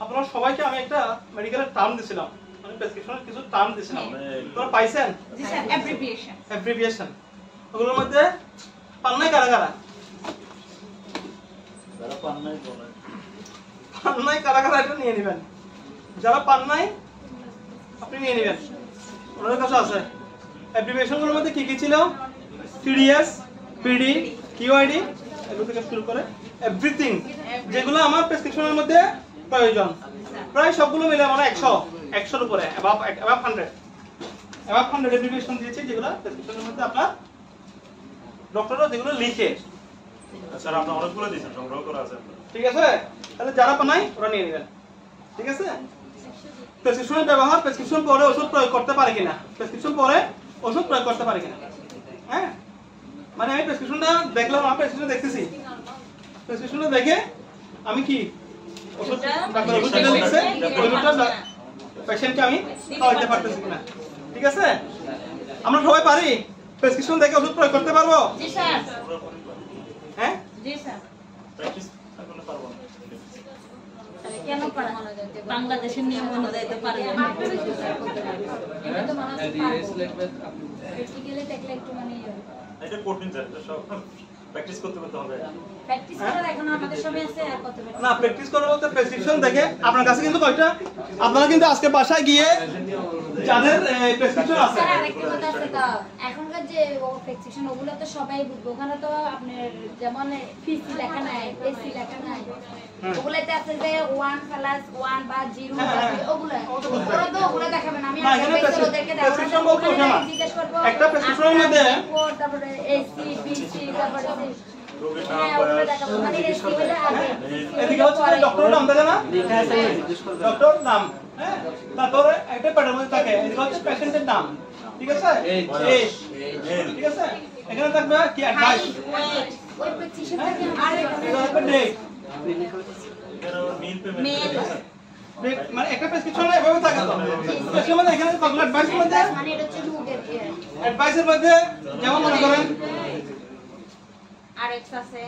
A: আপনারা সবাইকে আমি একটা মেডিকেলের টার্ম দিছিলাম মানে প্রেসক্রিপশনের কিছু টার্ম দিছিলাম আপনারা পাইছেন
D: জি স্যার অ্যাব্রিভিয়েশন
A: অ্যাব্রিভিয়েশন ওগুলোর মধ্যে পান নাই কারা কারা
E: যারা পান নাই বলে
A: পান নাই কারা কারা এটা নিয়ে নেবেন যারা পান নাই আপনি নিয়ে নেবেন ওনাদের কাছে আছে অ্যাব্রিভিয়েশন গুলোর মধ্যে কি কি ছিল টিডিএস পিডি কিউআইডি এগুলো থেকে শুরু করে এভরিথিং যেগুলো আমার প্রেসক্রিপশনের মধ্যে প্রয়োজন প্রায় সবগুলো মিলে আমরা 100 এর উপরে above 100 অ্যাব্রিভিয়েশন দিয়েছি যেগুলো প্রেসক্রিপশনের মধ্যে আপনার ডক্টররা যেগুলো লিখে
E: স্যার আমরা অনেকগুলো দিয়েছেন সংগ্রহ করা আছে
A: ঠিক আছে তাহলে যারা পানাই ওরা নিয়ে নেবেন ঠিক আছে প্রেসক্রিপশনের ব্যবহার প্রেসক্রিপশন পরে ওষুধ প্রয়োগ করতে পারে কিনা প্রেসক্রিপশন পরে ওষুধ প্রয়োগ করতে পারে কিনা হ্যাঁ মানে আমি প্রেসক্রিপশনটা দেখলাম আমি প্রেসক্রিপশন দেখতেছি প্রেসক্রিপশনটা দেখে আমি কি ওষুধ ডাক্তার ওষুধ যেটা লিখছে ওই ওষুধটা পেশেন্টকে আমি খাওয়াতে পারতেছি কিনা ঠিক আছে আমরা সবাই পারি প্রেসক্রিপশন দেখে ওষুধ প্রয়োগ করতে পারবো
D: জি স্যার
A: হ্যাঁ
D: জি স্যার
E: প্র্যাকটিস করলে পারবো না
D: কেন পারা বাংলাদেশের নিয়ম অনুযায়ী তো পারে না
F: ডিএস লিখবে
E: এটা কঠিন স্যার এটা সব প্র্যাকটিস করতে হবে
D: প্র্যাকটিস করার এখন আমাদের সময় আছে আর কত
A: না প্র্যাকটিস করা বলতে প্রেসক্রিপশন দেখে আপনার কাছে কিন্তু কয়টা আপনারা কিন্তু আজকে বাসায় গিয়ে যাদের প্রেসক্রিপশন আছে
B: স্যার আরেকটা কথা আছে তো এখনকার যে প্রেসক্রিপশন ওগুলো তো সবাই বুঝবে ওখানে তো আপনার যেমন পিসি লেখা নাই এসি লেখা নাই ওগুলাতে আছে যে 1+1 বা 0 ওগুলা ওরা তো ওগুলা দেখাবে না আমি
A: না, এখানে
B: ওদেরকে
A: প্রেসক্রিপশন বলতে ওঠে না।
B: জিজ্ঞেস করব
A: একটা প্রেসক্রিপশনের মধ্যে
B: তারপরে এসি বিসি তারপরে
E: রোগীর
B: হ্যাঁ
E: নাম
B: ওগুলা দেখাবো মানে এসি হলে আগে
A: এদিকে হচ্ছে ডক্টরের নাম থাকে না ডক্টর নাম হ্যাঁ তারপরে একটা প্যাটার্ন মধ্যে থাকে এদিকে হচ্ছে পেশেন্টের নাম ঠিক আছে এজ ঠিক আছে এখানে থাকবে কি অ্যাডভাইস
B: ওই প্রেসক্রিপশন থেকে আরে
A: এটা থাকবে ডেট
E: এর মিল
D: মেল
E: পেমেন্ট
A: মানে একটা প্রেসক্রিপশন এভাবে থাকে তো প্রেসক্রিপশন মানে এখানে কত অ্যাডভাইস মধ্যে
B: মানে এটা হচ্ছে রুটের
A: অ্যাডভাইসের মধ্যে যেমন মনে করেন
D: RX আছে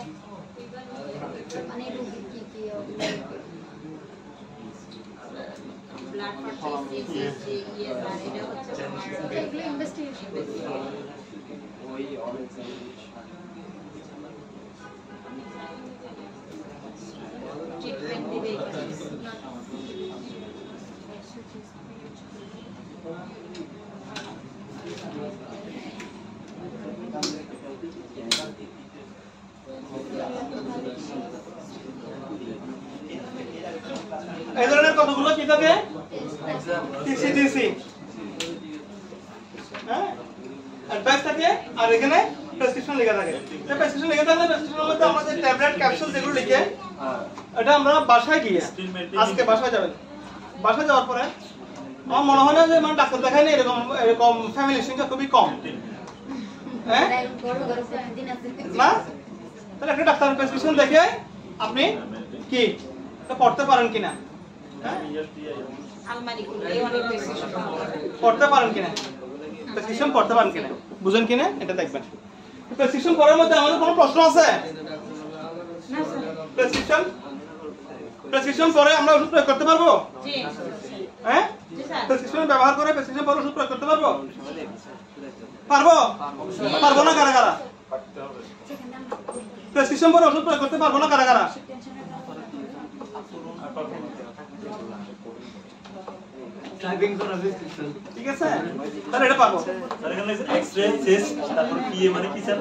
B: মানে রোগী কি
D: ব্লাড ফর্টিস ইএসআর এটা হচ্ছে তোমার
B: এগুলো ইনভেস্টিগেশন
D: ট্রিটমেন্ট দিবে
C: এই ধরনের কতগুলো কি থাকে টিসিডিসি হ্যাঁ অ্যাডভাইস থাকে আর এখানে প্রেসক্রিপশন লেখা থাকে এই প্রেসক্রিপশন লেখা থাকলে প্রেসক্রিপশনের মধ্যে আমাদের ট্যাবলেট ক্যাপসুল যেগুলো লিখে এটা আমরা বাসায় গিয়ে আজকে বাসায় যাবেন বাসায় যাওয়ার পরে আমার মনে হয় না যে মানে ডাক্তার দেখায় না এরকম ফ্যামিলি সংখ্যা খুবই কম হ্যাঁ না তাহলে একটা ডাক্তারের প্রেসক্রিপশন দেখে আপনি কি এটা পড়তে পারেন কিনা হ্যাঁ
D: আলমারি খুলে অনেক প্রেসক্রিপশন
C: পড়তে পারেন কিনা প্রেসক্রিপশন পড়তে পারেন কিনা বুঝেন কিনা এটা দেখবেন প্রেসক্রিপশন পড়ার মধ্যে আমাদের কোনো প্রশ্ন আছে
D: না স্যার
C: প্রেসক্রিপশন পরে আমরা ওষুধ প্রয়োগ করতে পারবো
D: জি
C: হ্যাঁ
D: জি স্যার
C: প্রেসক্রিপশন ব্যবহার করে প্রেসক্রিপশন পরে ওষুধ প্রয়োগ করতে পারবো পারবো পারবো না কারা কারা প্রেসক্রিপশন পরে ওষুধ প্রয়োগ করতে পারবো না কারা কারা
F: টাইপিং করা প্রেসক্রিপশন
C: ঠিক আছে তাহলে এটা পারবো
E: স্যার এখানে এক্স-রে চেস্ট তারপর পিএ মানে কি স্যার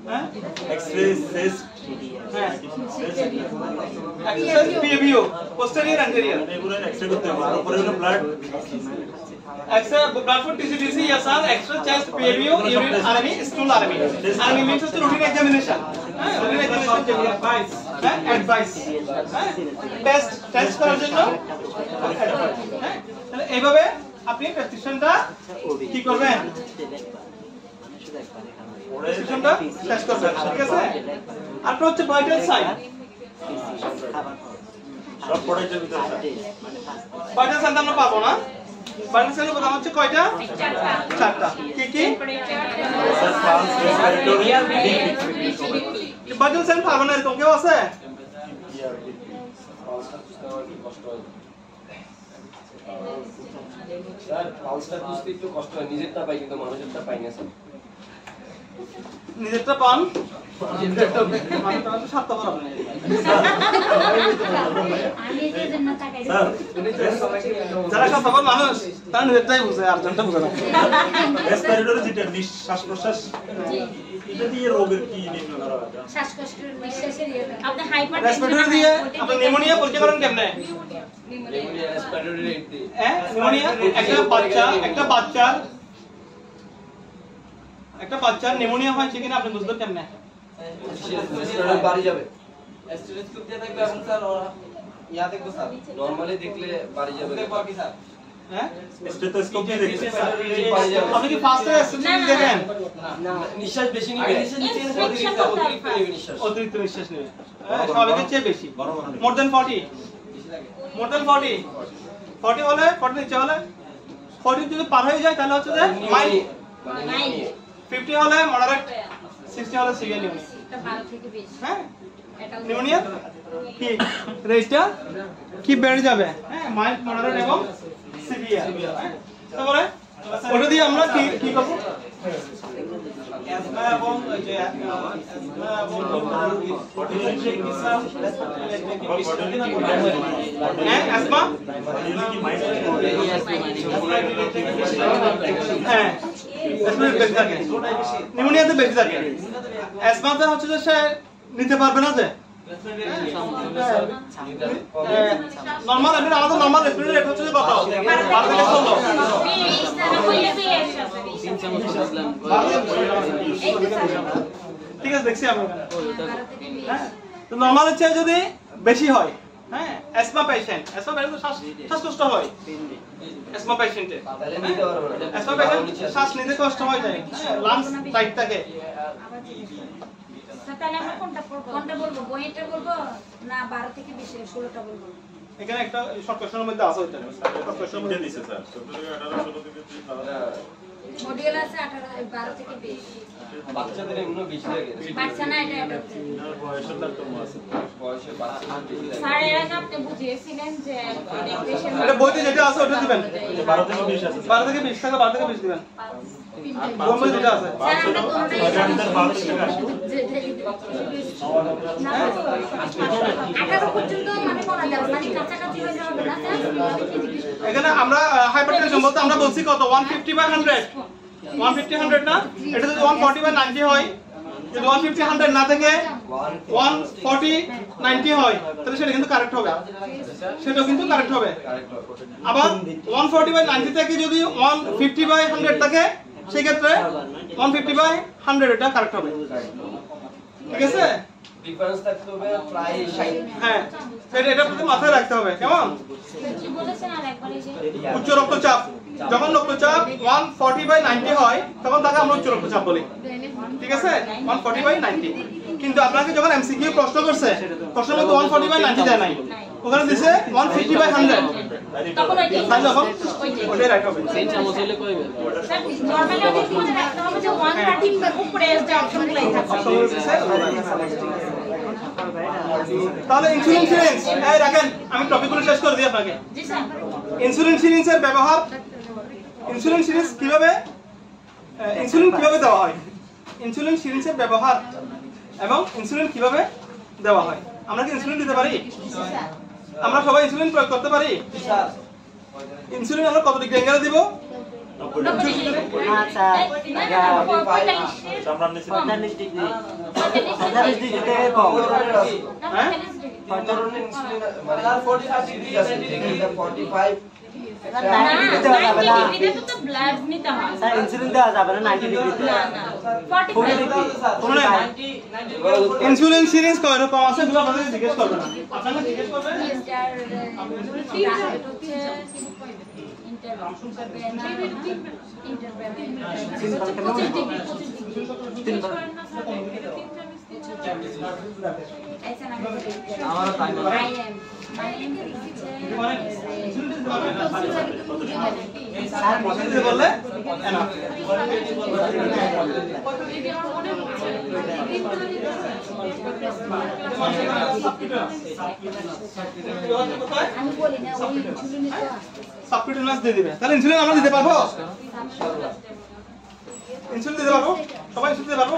C: হ্যাঁ
E: এক্স-রে চেস্ট
C: হ্যাঁ এক্সারসাইজ পিএবিও পোস্টেরিয়র অ্যান্টেরিয়র
E: এগুলো এক্স-রে করতে হবে তারপরে হলো blood
C: Extra blood for TCDC, yes sir. Extra chest, PABO, urine, RME, stool RME. RME means it's routine examination. Routine examination, advice. Advice. Test করার জন্য তাহলে এইভাবে আপনি প্রেসক্রিপশনটা কি করবেন? প্রেসক্রিপশনটা শেষ করবেন, ঠিক আছে? আর হচ্ছে ভাইটাল সাইন।
E: সব প্রোডাক্টের ভিতরে স্যার
C: ভাইটাল সাইন আমরা পাবো না। ভাইটাল সাইন প্রধান হচ্ছে কয়টা? চারটা। কি কি?
E: Sir pulse respiratory
C: vital sign পাবো না এরকম কেউ আছে?
F: স্যার পালসটা বুঝতে একটু কষ্ট হয় নিজেরটা পাই কিন্তু মানুষেরটা পাই না স্যার
C: নিজেরটা পান মানুষটা হচ্ছে স্বার্থপর আপনি।
B: আমি যে জন্য তাকাই
E: স্যার
C: যারা স্বার্থপর মানুষ তারা নিজেরটাই বুঝে আর জনটা বুঝে না।
E: রেসপিরেটরি যেটা নিঃশ্বাস প্রশ্বাস এটা দিয়ে রোগের কি নির্ণয় করা হয়
B: শ্বাসকষ্ট নিঃশ্বাসের ইয়েটা
D: আপনি হাইপার
C: রেসপিরেটরি দিয়ে আপনি নিউমোনিয়া পরীক্ষা করেন কেমনে?
F: নিউমোনিয়া রেসপিরেটরি রেট দিয়ে
C: হ্যাঁ নিউমোনিয়া একটা বাচ্চার নিউমোনিয়া হয়েছে কিনা আপনি বুঝবেন কেমনে?
F: রেসপিরেটরি বাড়ি যাবে
A: স্টেথোস্কোপ দিয়ে দেখবে এখন স্যার ইয়া দেখবো স্যার
F: নরমালি দেখলে বাড়ি যাবে
A: দেখবো কি স্যার
C: হ্যাঁ
E: স্টেথোস্কোপ দিয়ে দেখতে
C: আপনি কি ফার্স্ট এসএসসি দেখেন?
F: না নিঃশ্বাস বেশি নিবে নিঃশ্বাস
C: অতিরিক্ত নিঃশ্বাস নেবে স্বাভাবিকের চেয়ে বেশি মোর দেন 40 মোর দেন 40 40 হলে 40 নিচে হলে 40 যদি পার হয়ে যায় তাহলে হচ্ছে যে মাইল্ড 50 হলে মডারেট 60 হলে সিভিয়ার নিউমোনিয়া
D: এটা 12 থেকে 20
C: হ্যাঁ
D: এটা
C: নিউমোনিয়া কি রেটটা কি বেড়ে যাবে হ্যাঁ মাইল্ড মডারেট এবং সিভিয়ার তারপরে ওটা দিয়ে আমরা কি কি করব অ্যাজমা এবং যে অ্যাজমা এবং হ্যাঁ অ্যাজমা হ্যাঁ নিউমোনিয়াতে বেশি থাকে অ্যাজমাতে হচ্ছে যে সে নিতে পারবে না যে নরমাল আপনি আমাদের নরমাল রেসপিরেটরি রেট হচ্ছে কত 12 থেকে 16 ঠিক আছে দেখছি আমি হ্যাঁ তো নরমালের চেয়ে যদি বেশি হয় হ্যাঁ অ্যাজমা পেশেন্ট শ্বাসকষ্ট হয় অ্যাজমা পেশেন্টে
F: তাহলে নিতে পারবে না
C: অ্যাজমা পেশেন্ট শ্বাস নিতে কষ্ট হয় যায় লাংস টাইট থাকে
D: তাহলে আমরা কোনটা বলবো বইটা বলবো না 12 থেকে 20 16টা বলবো
C: এখানে একটা শর্ট কোশ্চেনের মধ্যে আছে ওইটা শর্ট কোশ্চেনের মধ্যে
E: দিছে স্যার 14 থেকে 18 16 থেকে
B: মডিউল আছে 12 থেকে 20
F: বাচ্চাদের এমনি বেশি লাগে
B: বাচ্চা না এটা
E: বয়সের তারতম্য আছে
F: বয়সে বাচ্চাদের বেশি লাগে
D: স্যার এর আগে আপনি বুঝিয়েছিলেন যে ডিপ্রেশন
C: এটা বইতে যেটা আছে ওটা দিবেন
E: 12 থেকে 20 আছে
C: 12 থেকে 20 টাকা 12 থেকে 20 দিবেন বই যেটা আছে
B: স্যার আমরা কোনটাই না 18 পর্যন্ত মানে পড়া যাবে মানে কাছাকাছি হয়ে যাবে না স্যার
C: এখানে আমরা হাইপারটেনশন বলতে আমরা বলছি কত 150/100 150/100 না এটা যদি 140/90 হয় যদি 150/100 না থেকে 140/90 হয় তাহলে সেটা কিন্তু কারেক্ট হবে সেটা কিন্তু কারেক্ট হবে আবার 140/90 থেকে যদি 150/100 থাকে সেই ক্ষেত্রে 150/100 এটা কারেক্ট হবে ঠিক আছে
F: ডিফারেন্স থাকতে হবে প্রায় 60
C: হ্যাঁ এটা আপনাদের মাথায় রাখতে হবে কেমন
D: কি বলেছেন আর একবার এই যে
C: উচ্চ রক্তচাপ যখন রক্তচাপ 140/90 হয় তখন তাকে আমরা উচ্চ রক্তচাপ বলি ঠিক আছে 140/90 কিন্তু আপনাকে যখন এমসিকিউ প্রশ্ন করছে প্রশ্নের মধ্যে 140/90 দেয় নাই ওখানে দিছে 150/100
D: তখন ওইটাই
C: তাহলে তখন ওটাই রাইট হবে
D: স্যার নরমালি আগে কি মনে রাখতে হবে যে 130 উপরে যে অপশনগুলাই থাকবে
C: তাহলে ইনসুলিন সিরিঞ্জ এই রাখেন আমি টপিকগুলো শেষ করে দিই আপনাকে
D: জি স্যার
C: ইনসুলিন সিরিঞ্জের ব্যবহার ইনসুলিন সিরিঞ্জ কিভাবে দেওয়া হয় ইনসুলিন সিরিঞ্জের ব্যবহার এবং ইনসুলিন কিভাবে দেওয়া হয় আমরা কি ইনসুলিন দিতে পারি আমরা সবাই ইনসুলিন প্রয়োগ করতে পারি ইনসুলিন আমরা কত ডিগ্রি অ্যাঙ্গেলে দিব
D: আচ্ছা
E: আমরা নিচে
G: 45 ডিগ্রি 45 ডিগ্রিতে কম
C: হ্যাঁ
F: ধরনের ইনসুলিন মানে 45 ডিগ্রি আছে এটা 45
D: ডিগ্রিতে তো ব্লাড নিতে হয়
G: স্যার ইনসুলিন দেওয়া যাবে না 90 ডিগ্রিতে
D: না 45
G: ডিগ্রি
C: ইনসুলিন সিরিঞ্জ কয় রকম আছে এগুলো আপনাদের জিজ্ঞেস করবেন না আপনারা জিজ্ঞেস করবেন
G: স্যার
C: পছন্দ বললে এনাফ
B: আমি বলি না ওই ইনসুলিন তো
C: সাবকিউটেনিয়াস দিয়ে দিবে তাহলে ইনসুলিন আমরা দিতে পারবো ইনসুলিন দিতে পারবো সবাই ইনসুলিন দিতে পারবো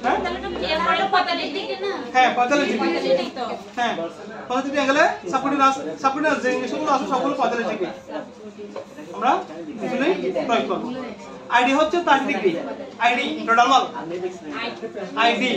C: হ্যাঁ
D: এরপরে 45 ডিগ্রি না
C: হ্যাঁ 45 ডিগ্রি
D: 45 ডিগ্রি তো
C: হ্যাঁ 45 ডিগ্রি অ্যাঙ্গেলে সাবকিউটেনিয়াস যে ইনজেকশনগুলো আছে সবগুলো 45 ডিগ্রি আমরা ইনসুলিন প্রয়োগ করব আইডি হচ্ছে 30 ডিগ্রি আইডি ইন্ট্রাডার্মাল আইডি